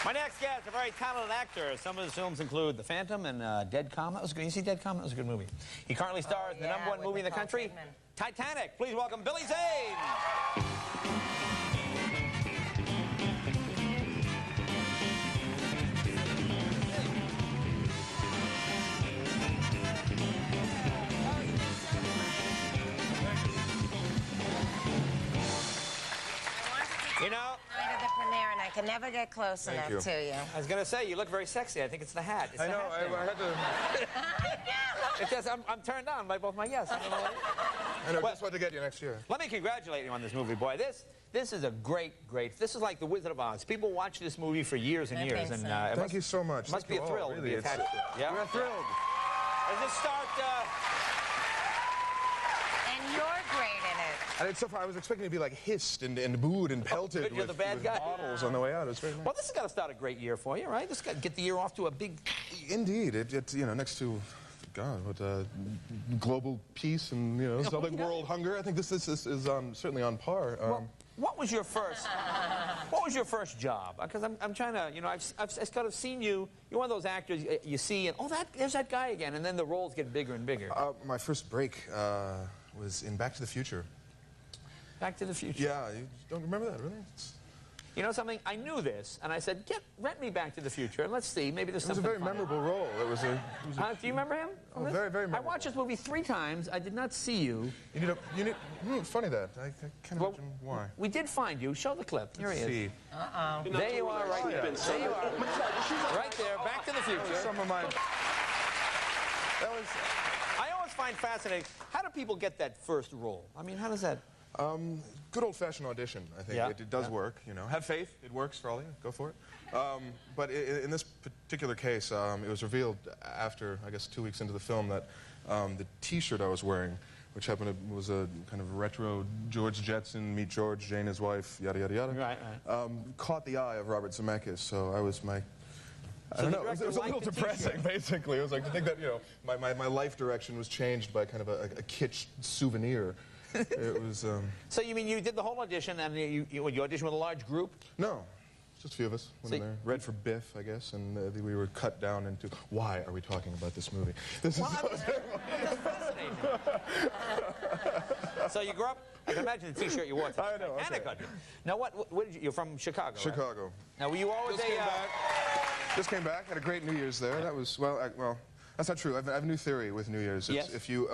My next guest, a very talented actor. Some of his films include The Phantom and Dead Calm. That was good. You see Dead Calm? That was a good movie. He currently stars in the #1 movie in the country, Titanic. Please welcome Billy Zane. You know, night of the premiere, and I can never get close enough to you. I was going to say, you look very sexy. I think it's the hat. It's I know. The hat I had to. It's just, I'm turned on by both my guests. I don't know I know. Just what to get you next year. Let me congratulate you on this movie, boy. This is a great. This is like The Wizard of Oz. People watch this movie for years and years. And thank you so much. It must be a thrill to be attached to it. Yeah? We're thrilled. Does this start? And you're great in it. And it's so far, I was expecting to be like hissed and booed and pelted you're the bad guy. bottles on the way out. It's very nice. Well, this has got to start a great year for you, right? This got to get the year off to a big. Indeed, it's next to, God, what global peace and something world hunger. I think this is certainly on par. Well, what was your first? What was your first job? Because I'm trying to, I've sort of seen you. You're one of those actors you see, and there's that guy again, and then the roles get bigger and bigger. My first break was in Back to the Future. Back to the Future. Yeah, you don't remember that, really? You know something? I knew this, and I said, rent me Back to the Future, and let's see. Maybe there's something. It was a very memorable role. It was a do you remember him? Oh, very, very memorable. I watched this movie 3 times. I did not see you. Funny that. I can't imagine why. We did find you. Show the clip. Here he is. See. Uh-oh. There you are, right there. There you are. Right there, Back to the Future. Some of my... I always find fascinating, how do people get that first role? I mean, how does that... Good old-fashioned audition, I think. Yeah. It does work, Have faith. It works for all of you. Go for it. But in this particular case, it was revealed after, I guess, 2 weeks into the film that the T-shirt I was wearing, which was a kind of retro George Jetson, meet George, Jane, his wife, yada, yada, yada. Right. Caught the eye of Robert Zemeckis, so I was my... I don't know, it was a little depressing, basically. It was like to think that, my life direction was changed by kind of a kitsch souvenir. It was... So you mean you did the whole audition, and you auditioned with a large group? No, just a few of us went in there. Read for Biff, I guess, and we were cut down into, why are we talking about this movie? This is so fascinating. So you grew up, I can imagine the T-shirt you wore. I know, okay. Now, where did you're from Chicago, Chicago. Right? Now, were you always Just came back, had a great New Year's there. That was, well, that's not true. I have a new theory with New Year's. Yes. If you...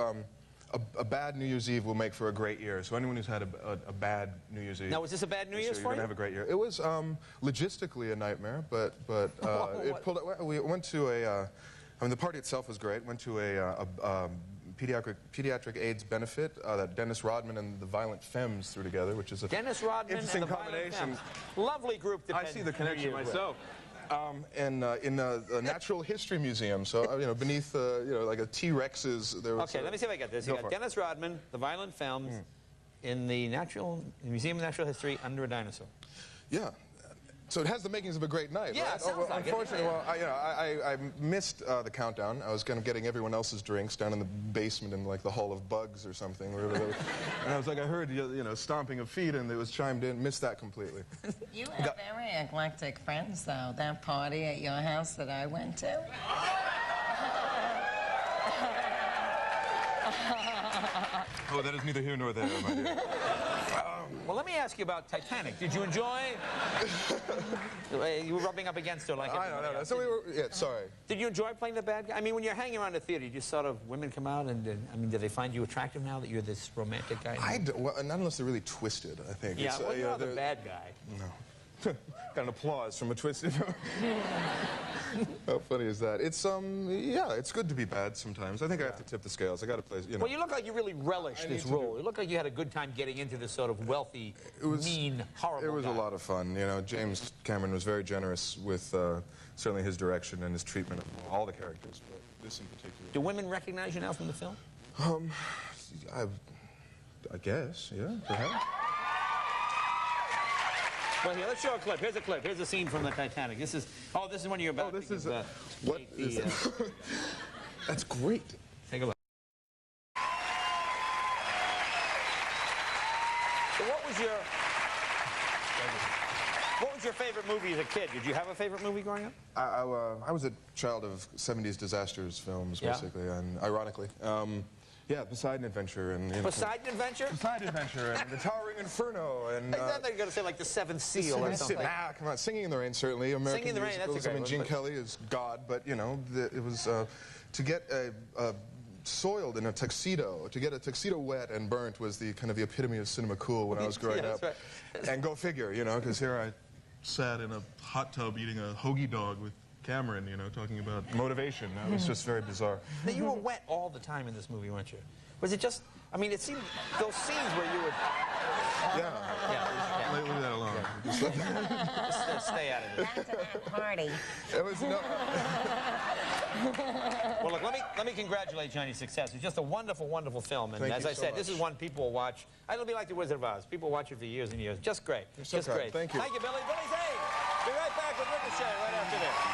A bad New Year's Eve will make for a great year. So anyone who's had a bad New Year's Eve... Now, was this a bad New Year's for you? You're going to have a great year. It was logistically a nightmare, but it pulled out... We went to a... the party itself was great. Went to a pediatric AIDS benefit that Dennis Rodman and the Violent Femmes threw together, which is a Dennis Rodman interesting and the combination. Violent Femmes. Lovely group to I see the connection myself. In the Natural History Museum, so beneath like a T-Rex's, there was. Okay, let me see if I get this. You got Dennis Rodman, the Violent Femmes, in the Museum of Natural History under a dinosaur. Yeah. So it has the makings of a great night, yeah, right? Sounds like unfortunately, I missed the countdown. I was kind of getting everyone else's drinks down in the basement in like the Hall of Bugs or something. And I was like, I heard stomping of feet, and it was chimed in. Missed that completely. You have very eclectic friends, though. That party at your house that I went to. Oh, that is neither here nor there, my dear. Well, let me ask you about Titanic. Did you enjoy? You were rubbing up against her like. I don't know. So we were. Yeah, sorry. Did you enjoy playing the bad guy? I mean, when you're hanging around the theater, you just sort of women come out, and do they find you attractive now that you're this romantic guy? Well, not unless they're really twisted, I think. Yeah, well, you're not the bad guy. No. Got an applause from a twisted. How funny is that? It's yeah, it's good to be bad sometimes. I think I have to tip the scales. I got to play. Well, you look like you really relished this role. You look like you had a good time getting into this sort of wealthy, mean, horrible. It was a lot of fun. James Cameron was very generous with certainly his direction and his treatment of all the characters, but this in particular. Do women recognize you now from the film? I guess, yeah, perhaps. Well, here, let's show a clip. Here's a clip. Here's a scene from the Titanic. This is when you're about. Oh, this is what is that? That's great. Take a look. So what was your? What was your favorite movie as a kid? Did you have a favorite movie growing up? I was a child of 70s disasters films, basically, and ironically. Yeah, Poseidon Adventure and... Poseidon Adventure? Poseidon Adventure and The Towering Inferno and... I thought they were going to say like The Seventh Seal or something. Nah, come on. Singing in the Rain, certainly. American Singing in the Rain, that's a musicals. great I mean, one, Gene but- Kelly is God, but, you know, it was... to get soiled in a tuxedo, to get a tuxedo wet and burnt was the kind of the epitome of cinema cool when I was growing up. Right. And go figure, you know, because here I sat in a hot tub eating a hoagie dog with Cameron, you know, talking about motivation. That was just very bizarre. Now, you were wet all the time in this movie, weren't you? Was it just... I mean, it seemed... Those scenes where you would... Yeah. Leave that alone. Just stay out of it. Back to that party. It was no... Well, look, let me congratulate you on your success. It's just a wonderful, wonderful film. And Thank as you I so said, this much. is one people will watch. It'll be like The Wizard of Oz. People watch it for years and years. Just great. You're so Just kind. great. Thank you. Thank you, Billy. Billy Zane. Be right back with Ricochet right after this.